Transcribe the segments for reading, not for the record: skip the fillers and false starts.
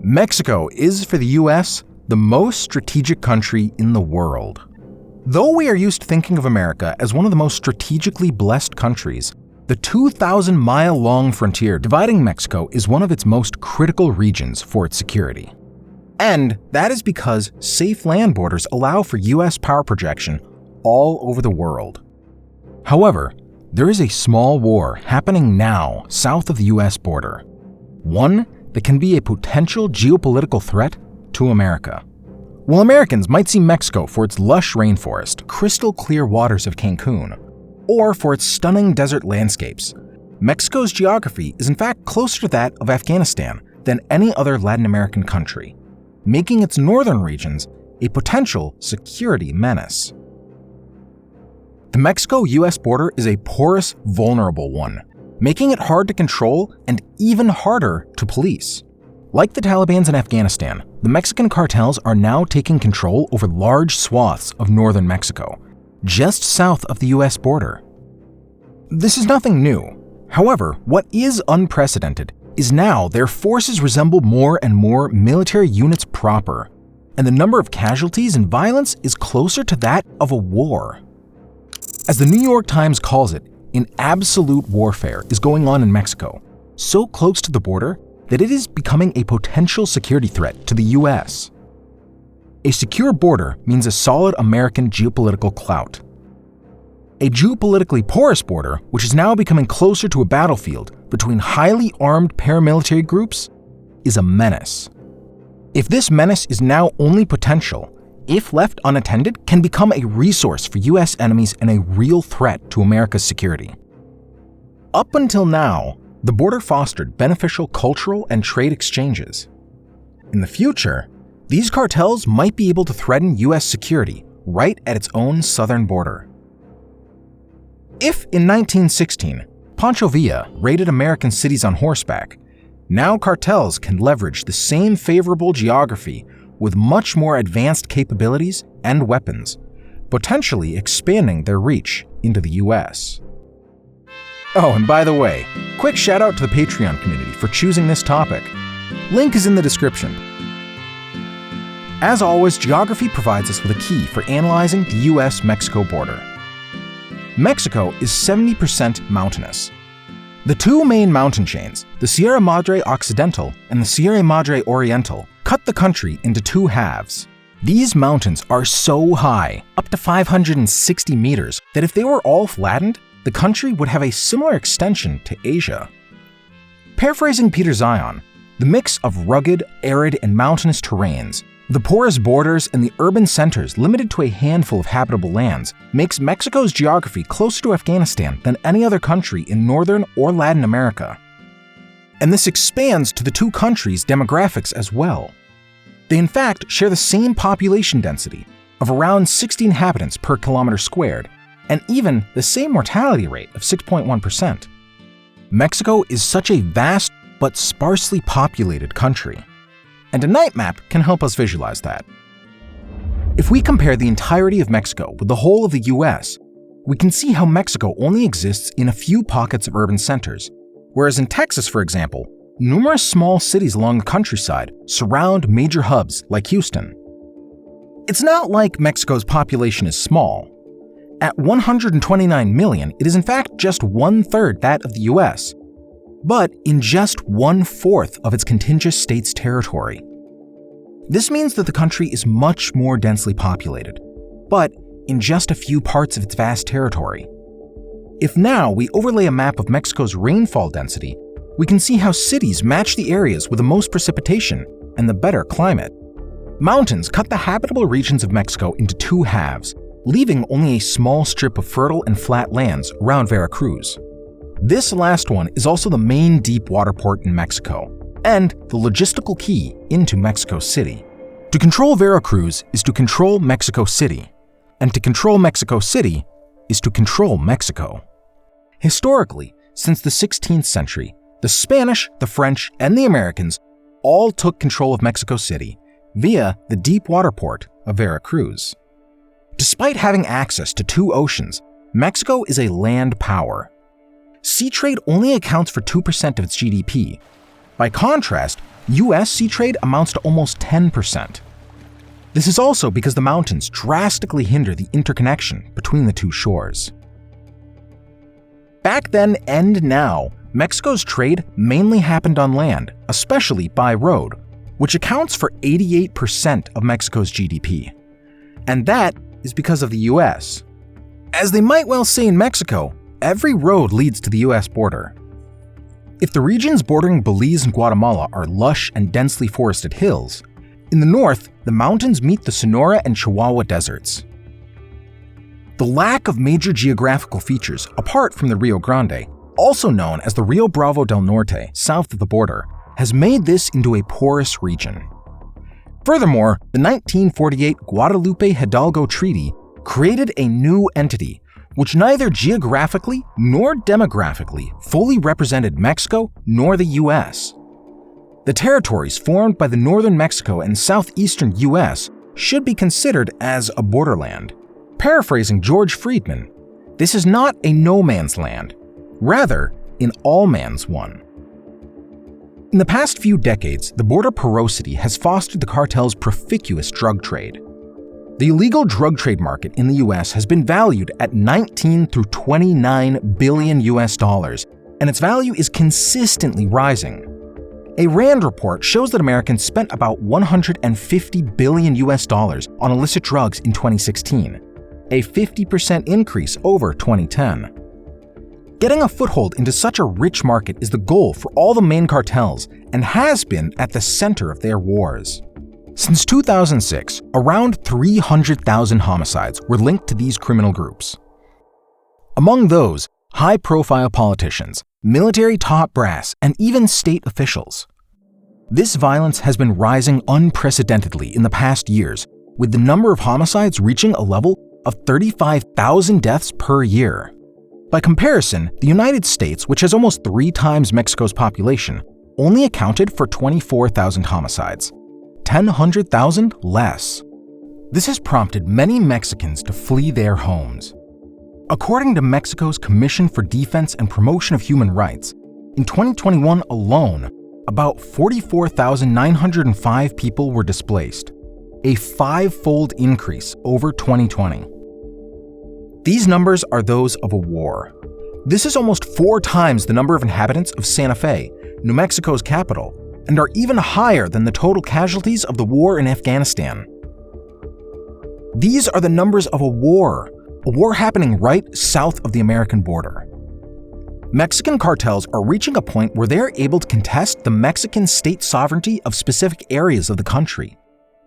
Mexico is, for the US, the most strategic country in the world. Though we are used to thinking of America as one of the most strategically blessed countries, the 2,000-mile-long frontier dividing Mexico is one of its most critical regions for its security. And that is because safe land borders allow for US power projection all over the world. However, there is a small war happening now south of the US border, one that can be a potential geopolitical threat to America. While Americans might see Mexico for its lush rainforest, crystal clear waters of Cancun, or for its stunning desert landscapes, Mexico's geography is in fact closer to that of Afghanistan than any other Latin American country, making its northern regions a potential security menace. The Mexico-US border is a porous, vulnerable one, making it hard to control and even harder to police. Like the Talibans in Afghanistan, the Mexican cartels are now taking control over large swaths of northern Mexico, just south of the US border. This is nothing new. However, what is unprecedented is now their forces resemble more and more military units proper, and the number of casualties and violence is closer to that of a war. As the New York Times calls it, an absolute warfare is going on in Mexico, so close to the border that it is becoming a potential security threat to the US. A secure border means a solid American geopolitical clout. A geopolitically porous border, which is now becoming closer to a battlefield between highly armed paramilitary groups, is a menace. If this menace is now only potential, if left unattended, can become a resource for US enemies and a real threat to America's security. Up until now, the border fostered beneficial cultural and trade exchanges. In the future, these cartels might be able to threaten US security right at its own southern border. If in 1916, Pancho Villa raided American cities on horseback, now cartels can leverage the same favorable geography with much more advanced capabilities and weapons, potentially expanding their reach into the US. Oh, and by the way, quick shout out to the Patreon community for choosing this topic. Link is in the description. As always, geography provides us with a key for analyzing the US-Mexico border. Mexico is 70% mountainous. The two main mountain chains, the Sierra Madre Occidental and the Sierra Madre Oriental, cut the country into two halves. These mountains are so high, up to 560 meters, that if they were all flattened, the country would have a similar extension to Asia. Paraphrasing Peter Zion, the mix of rugged, arid, and mountainous terrains, the porous borders and the urban centers limited to a handful of habitable lands, makes Mexico's geography closer to Afghanistan than any other country in Northern or Latin America. And this expands to the two countries' demographics as well. They in fact share the same population density of around 60 inhabitants per kilometer squared, and even the same mortality rate of 6.1%. Mexico is such a vast but sparsely populated country, and a night map can help us visualize that. If we compare the entirety of Mexico with the whole of the US, we can see how Mexico only exists in a few pockets of urban centers, whereas in Texas, for example, numerous small cities along the countryside surround major hubs like Houston. It's not like Mexico's population is small. At 129 million, it is in fact just 1/3 that of the US, but in just 1/4 of its contiguous state's territory. This means that the country is much more densely populated, but in just a few parts of its vast territory. If now we overlay a map of Mexico's rainfall density, we can see how cities match the areas with the most precipitation and the better climate. Mountains cut the habitable regions of Mexico into two halves, leaving only a small strip of fertile and flat lands around Veracruz. This last one is also the main deep water port in Mexico, and the logistical key into Mexico City. To control Veracruz is to control Mexico City, and to control Mexico City is to control Mexico. Historically, since the 16th century, the Spanish, the French, and the Americans all took control of Mexico City via the deep water port of Veracruz. Despite having access to two oceans, Mexico is a land power. Sea trade only accounts for 2% of its GDP. By contrast, US sea trade amounts to almost 10%. This is also because the mountains drastically hinder the interconnection between the two shores. Back then and now, Mexico's trade mainly happened on land, especially by road, which accounts for 88% of Mexico's GDP. And that is because of the US. As they might well say in Mexico, every road leads to the US border. If the regions bordering Belize and Guatemala are lush and densely forested hills, in the north, the mountains meet the Sonora and Chihuahua deserts. The lack of major geographical features, apart from the Rio Grande, also known as the Rio Bravo del Norte, south of the border, has made this into a porous region. Furthermore, the 1948 Guadalupe Hidalgo Treaty created a new entity which neither geographically nor demographically fully represented Mexico nor the US. The territories formed by the northern Mexico and southeastern US should be considered as a borderland. Paraphrasing George Friedman, this is not a no man's land, rather an all man's one. In the past few decades, the border porosity has fostered the cartel's proficuous drug trade. The illegal drug trade market in the US has been valued at 19 through 29 billion US dollars, and its value is consistently rising. A RAND report shows that Americans spent about 150 billion US dollars on illicit drugs in 2016, a 50% increase over 2010. Getting a foothold into such a rich market is the goal for all the main cartels and has been at the center of their wars. Since 2006, around 300,000 homicides were linked to these criminal groups. Among those, high-profile politicians, military top brass, and even state officials. This violence has been rising unprecedentedly in the past years, with the number of homicides reaching a level of 35,000 deaths per year. By comparison, the United States, which has almost 3 times Mexico's population, only accounted for 24,000 homicides, 100,000 less. This has prompted many Mexicans to flee their homes. According to Mexico's Commission for Defense and Promotion of Human Rights, in 2021 alone, about 44,905 people were displaced, a 5-fold increase over 2020. These numbers are those of a war. This is almost 4 times the number of inhabitants of Santa Fe, New Mexico's capital, and are even higher than the total casualties of the war in Afghanistan. These are the numbers of a war happening right south of the American border. Mexican cartels are reaching a point where they are able to contest the Mexican state sovereignty of specific areas of the country,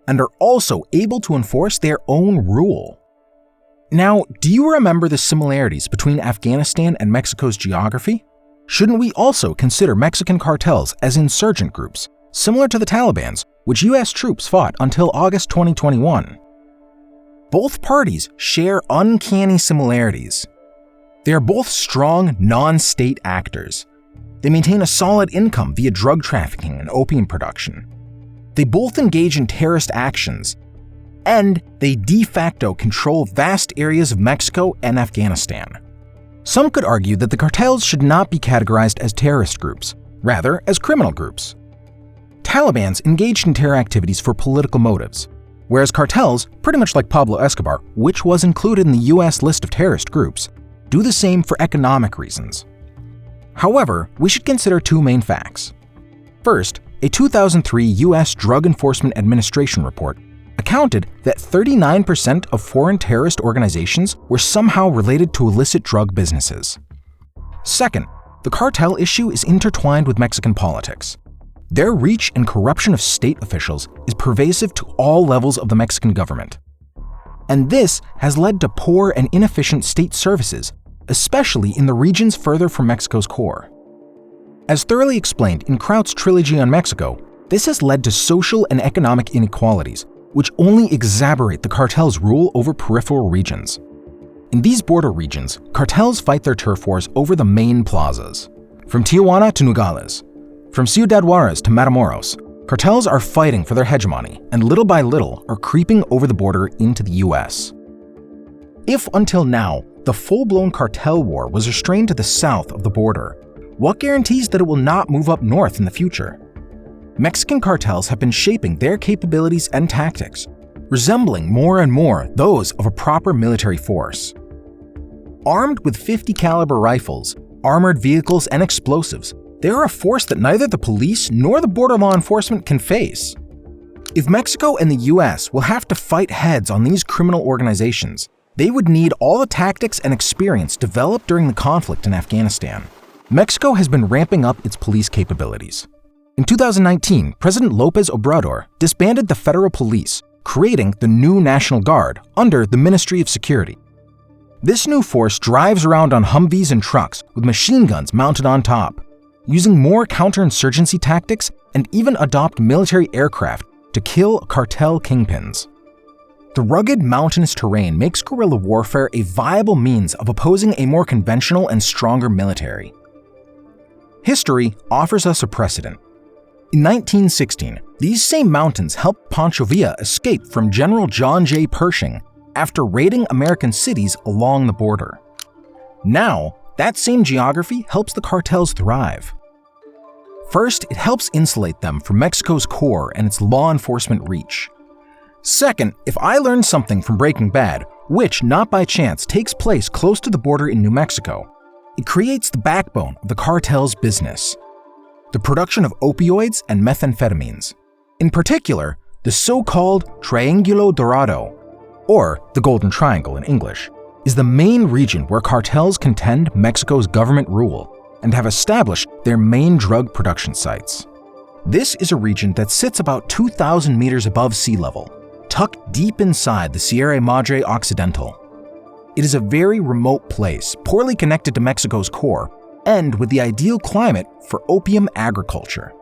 and are also able to enforce their own rule. Now, do you remember the similarities between Afghanistan and Mexico's geography? Shouldn't we also consider Mexican cartels as insurgent groups, similar to the Talibans, which US troops fought until August 2021? Both parties share uncanny similarities. They are both strong, non-state actors. They maintain a solid income via drug trafficking and opium production. They both engage in terrorist actions, and they de facto control vast areas of Mexico and Afghanistan. Some could argue that the cartels should not be categorized as terrorist groups, rather as criminal groups. Talibans engaged in terror activities for political motives, whereas cartels, pretty much like Pablo Escobar, which was included in the US list of terrorist groups, do the same for economic reasons. However, we should consider 2 main facts. First, a 2003 US Drug Enforcement Administration report accounted that 39% of foreign terrorist organizations were somehow related to illicit drug businesses. Second, the cartel issue is intertwined with Mexican politics. Their reach and corruption of state officials is pervasive to all levels of the Mexican government. And this has led to poor and inefficient state services, especially in the regions further from Mexico's core. As thoroughly explained in Kraut's trilogy on Mexico, this has led to social and economic inequalities, which only exacerbate the cartel's rule over peripheral regions. In these border regions, cartels fight their turf wars over the main plazas. From Tijuana to Nogales, from Ciudad Juarez to Matamoros, cartels are fighting for their hegemony and little by little are creeping over the border into the US. If until now, the full-blown cartel war was restrained to the south of the border, what guarantees that it will not move up north in the future? Mexican cartels have been shaping their capabilities and tactics, resembling more and more those of a proper military force. Armed with 50 caliber rifles, armored vehicles, and explosives, they are a force that neither the police nor the border law enforcement can face. If Mexico and the US will have to fight heads on these criminal organizations, they would need all the tactics and experience developed during the conflict in Afghanistan. Mexico has been ramping up its police capabilities. In 2019, President López Obrador disbanded the federal police, creating the new National Guard under the Ministry of Security. This new force drives around on Humvees and trucks with machine guns mounted on top, using more counterinsurgency tactics and even adopt military aircraft to kill cartel kingpins. The rugged mountainous terrain makes guerrilla warfare a viable means of opposing a more conventional and stronger military. History offers us a precedent. In 1916, these same mountains helped Pancho Villa escape from General John J. Pershing after raiding American cities along the border. Now, that same geography helps the cartels thrive. First, it helps insulate them from Mexico's core and its law enforcement reach. Second, if I learned something from Breaking Bad, which, not by chance, takes place close to the border in New Mexico, it creates the backbone of the cartel's business: the production of opioids and methamphetamines. In particular, the so-called Triangulo Dorado, or the Golden Triangle in English, is the main region where cartels contend Mexico's government rule and have established their main drug production sites. This is a region that sits about 2,000 meters above sea level, tucked deep inside the Sierra Madre Occidental. It is a very remote place, poorly connected to Mexico's core, and with the ideal climate for opium agriculture.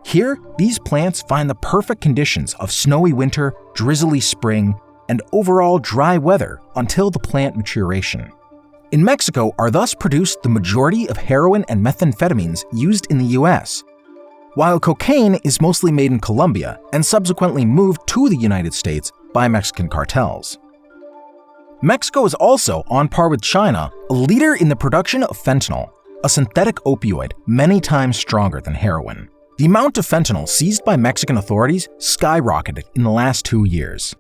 Here, these plants find the perfect conditions of snowy winter, drizzly spring, and overall dry weather until the plant maturation. In Mexico are thus produced the majority of heroin and methamphetamines used in the US, while cocaine is mostly made in Colombia and subsequently moved to the United States by Mexican cartels. Mexico is also, on par with China, a leader in the production of fentanyl, a synthetic opioid many times stronger than heroin. The amount of fentanyl seized by Mexican authorities skyrocketed in the last 2 years.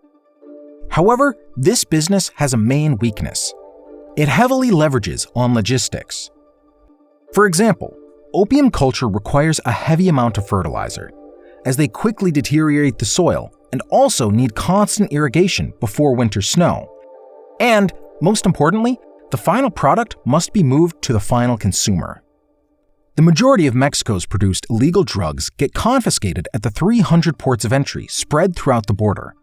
However, this business has a main weakness. It heavily leverages on logistics. For example, opium culture requires a heavy amount of fertilizer, as they quickly deteriorate the soil and also need constant irrigation before winter snow. And, most importantly, the final product must be moved to the final consumer. The majority of Mexico's produced illegal drugs get confiscated at the 300 ports of entry spread throughout the border.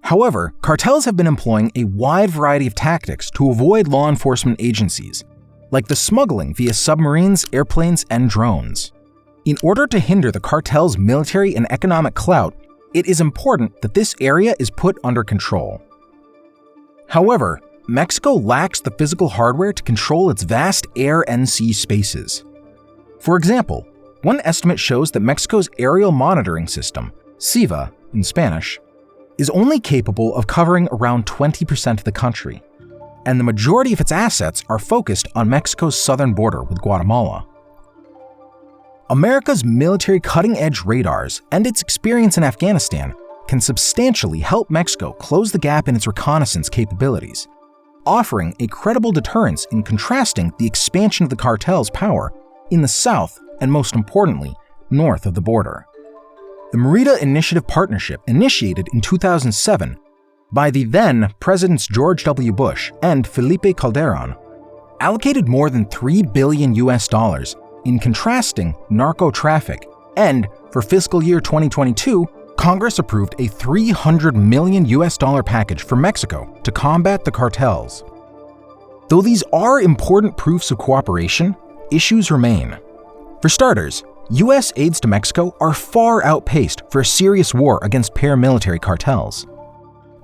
However, cartels have been employing a wide variety of tactics to avoid law enforcement agencies, like the smuggling via submarines, airplanes, and drones. In order to hinder the cartel's military and economic clout, it is important that this area is put under control. However, Mexico lacks the physical hardware to control its vast air and sea spaces. For example, one estimate shows that Mexico's aerial monitoring system, SIVA in Spanish, is only capable of covering around 20% of the country, and the majority of its assets are focused on Mexico's southern border with Guatemala. America's military cutting-edge radars and its experience in Afghanistan can substantially help Mexico close the gap in its reconnaissance capabilities, offering a credible deterrence in contrasting the expansion of the cartel's power in the south and, most importantly, north of the border. The Merida Initiative Partnership, initiated in 2007 by the then Presidents George W. Bush and Felipe Calderon, allocated more than $3 billion in contrasting narco traffic, and for fiscal year 2022, Congress approved a $300 million package for Mexico to combat the cartels. Though these are important proofs of cooperation, issues remain. For starters, U.S. aids to Mexico are far outpaced for a serious war against paramilitary cartels.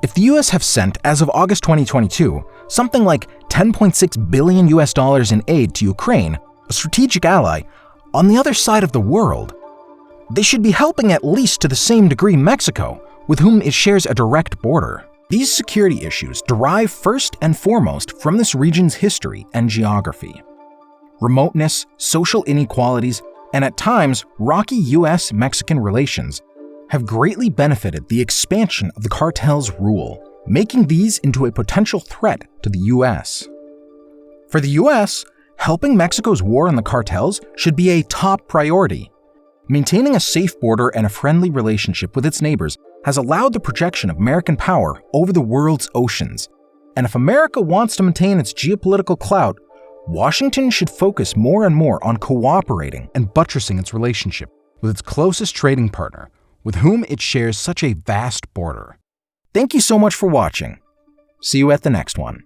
If the U.S. have sent, as of August 2022, something like $10.6 billion in aid to Ukraine, a strategic ally, on the other side of the world, they should be helping at least to the same degree Mexico, with whom it shares a direct border. These security issues derive first and foremost from this region's history and geography. Remoteness, social inequalities, and at times, rocky US-Mexican relations have greatly benefited the expansion of the cartels' rule, making these into a potential threat to the US. For the US, helping Mexico's war on the cartels should be a top priority. Maintaining a safe border and a friendly relationship with its neighbors has allowed the projection of American power over the world's oceans. And if America wants to maintain its geopolitical clout, Washington should focus more and more on cooperating and buttressing its relationship with its closest trading partner, with whom it shares such a vast border. Thank you so much for watching. See you at the next one.